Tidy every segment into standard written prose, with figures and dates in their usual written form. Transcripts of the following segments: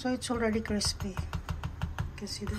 So it's already crispy. You can see that.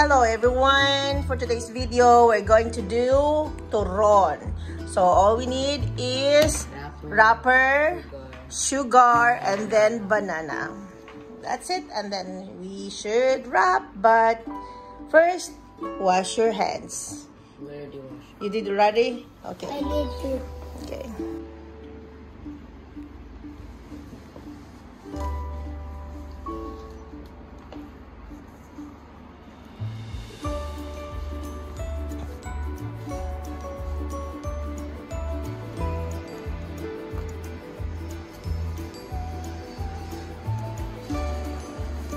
Hello everyone! For today's video, we're going to do turon. So all we need is wrapper, sugar, and then banana. That's it, and then we should wrap. But first, wash your hands. Where do you wash? You did already? Okay. I did too. Okay.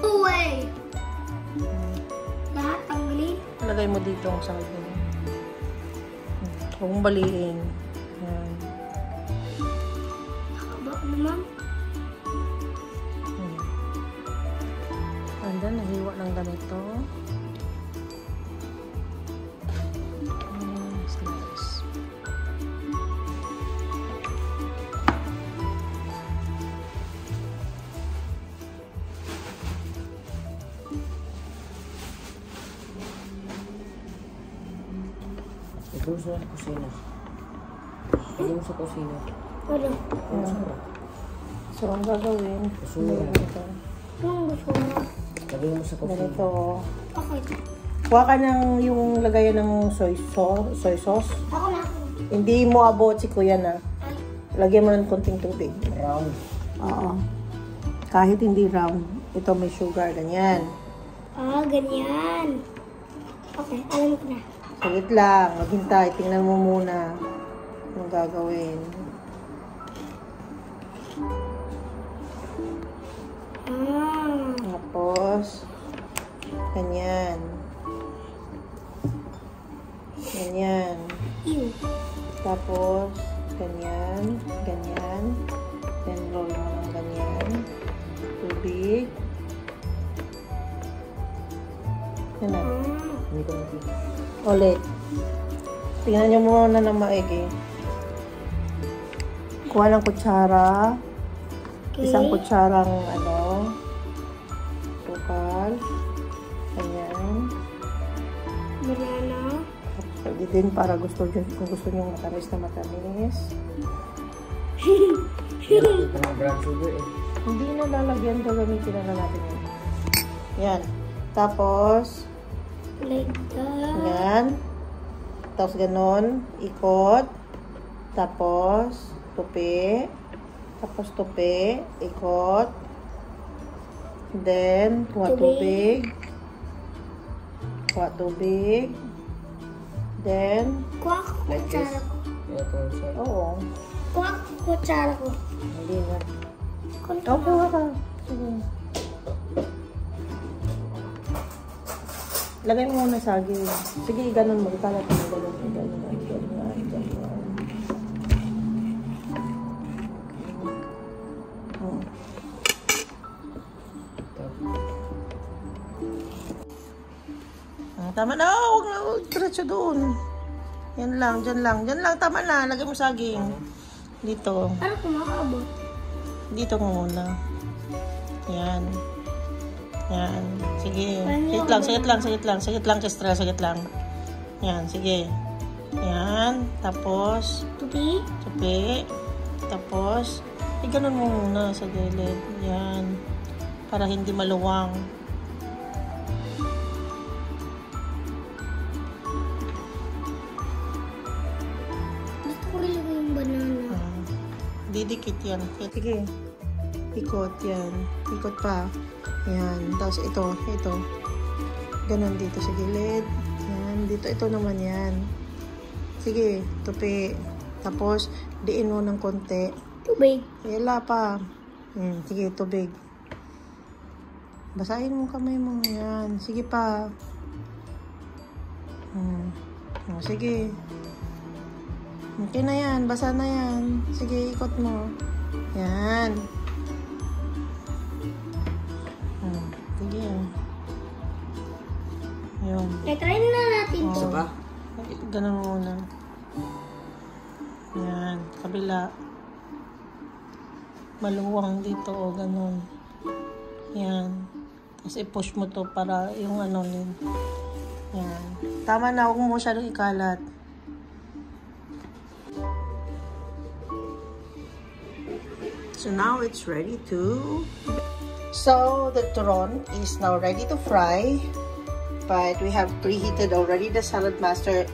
Away. Lahat tanggalin. Lagay mo dito ang saging. Huwag mong baliin. Yan. Nakaba naman. And then, nahiwa ng ganito. Slice. Ito sa kusina. Ito sa kusina. Ano? So, ang gagawin, Kusina. Anong gusto mo? Lagay mo sa kusina. ganito. Okay. Kuha ka ng yung lagayan ng soy sauce. Ako na. Hindi mo abot si kuya na. Lagyan mo ng konting tubig. Round. Oo. Kahit hindi round. Ito may sugar, ganyan. Ah, ganyan. Okay, alam ko na. Saglit lang, maghintay. Tingnan mo muna yung gagawin. Ah. Tapos, ganyan. Ganyan. Ew. Tapos, ganyan. Ganyan. Then, roll mo ng ganyan. Tubig. Yan na. Ah. Hindi ko nakita. Ulit. Tingnan nyo muna ng maigi. Kuha ng kutsara. Okay. Isang kutsarang tukal. Ayan. Banana. Tapos pwede din para kung gusto nyo matamis na matamis. Ito ng brown sugar eh. Hindi na lalagyan. Gagamitin na natin yun. Yan. Tapos, Like that. yan. Tapos ganon. Ikot. Tapos, tupi. Tapos tupi. Ikot. Then, kuha tubig. Kuha tubig. Then, Kuha ko Like this. kutsara ko. Ito sa... oo. Kuha ko kutsara ko. Hindi na. Kunti Oo, kuha ka. Sige. Lagay mo muna saging. Sige, ganun mo. Ikalat mo. Ganun. Tama na. Huwag na. Diretso doon. Yan lang. Dyan lang. Dyan lang. Tama na. Lagay mo saging. Dito. Para kumakaabot. Dito muna. Yan. Yan. Sige. Paano Sagit lang. Kestra. Sagit lang. Yan. Sige. Yan. Tapos, Tupi. tupi. Tapos, ganun mo muna sa gilid. Yan. Para hindi maluwang. Gusto ko rin yung banana. Didikit yan. Sige. Ikot yan. Ikot pa. Yan. Tapos ito. Ganon dito sa gilid. Yan. Dito. Ito naman yan. Sige. Tupi. Tapos, diin mo ng konti. Tubig. Wala pa. Sige. Tubig. Basahin mo kamay mo. Yan. Sige pa. Oh, sige. Okay na yan. Basa na yan. Sige, ikot mo. Yan. Sige. Yun. Try na natin to. Isa pa? Ganun muna. Yan. Kabila. Maluwang dito o ganun. Yan. Tapos i-push mo to para yung ano din. Yan. Tama na. Huwag mo masyadong ikalat. So now it's ready to... So the turon is now ready to fry. But we have preheated already the Salad Master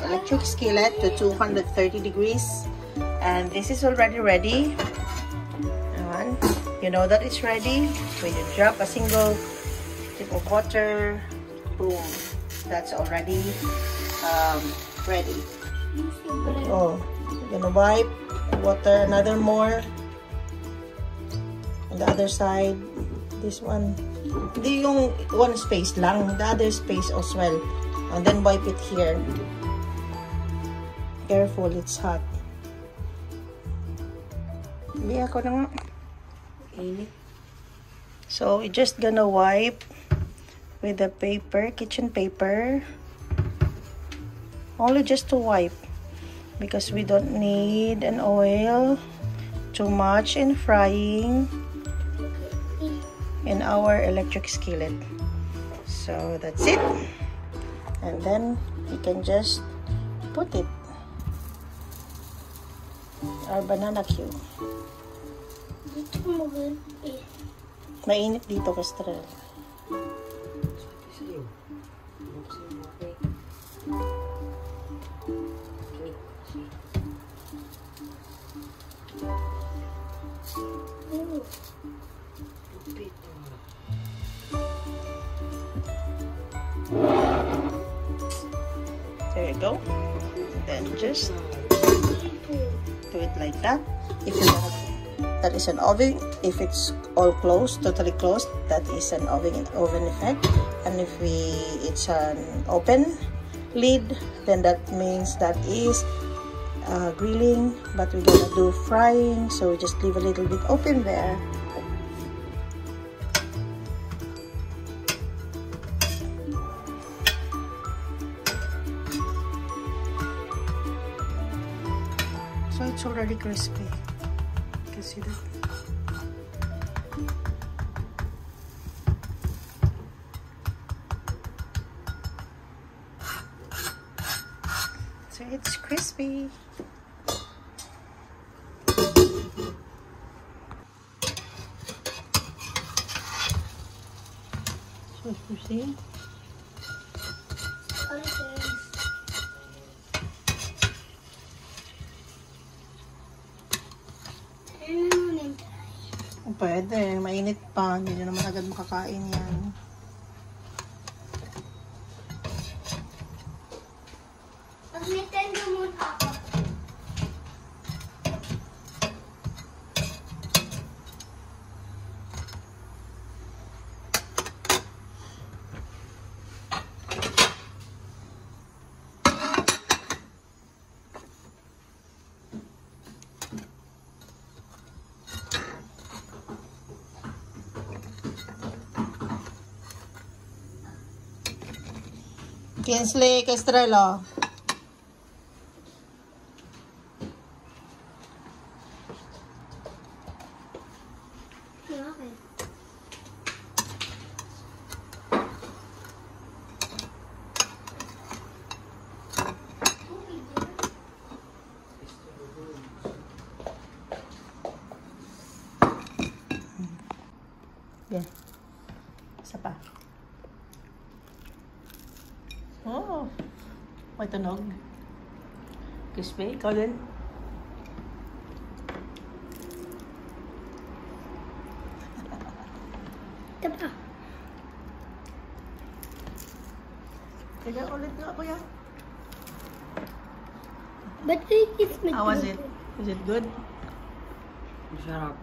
electric skillet to 230 degrees. And this is already ready. And you know that it's ready when you drop a single tip of water. Boom. That's already ready. Oh, you're gonna wipe water another more on the other side. This one, hindi yung one space lang, the other space as well, and then wipe it here. Careful, it's hot. Hindi ako na nga. So we're just gonna wipe with the paper, kitchen paper. Only just to wipe, because we don't need an oil too much in frying in our electric skillet. So that's it. And then you can just put it. Our banana cue. Mainit dito, Kestrel. There you go. Then just do it like that. If you have, that is an oven. If it's all closed, totally closed, that is an oven effect. And if it's an open lid, then that means that is grilling. But we're gonna do frying, so we just leave a little bit open there. So it's already crispy. You can see that. So it's crispy. So you see? Pwede, mainit pa. Hindi na naman agad makakain yan. Mag-Nintendo muna ako. Kinsley, Kestrel, oh. Okay. Yeah. Isa pa. Oh, may tunog. Crispy, ikaw din. Ito pa. Kaya ulit nga, kuya. But it is How was it? Was it good? Masarap.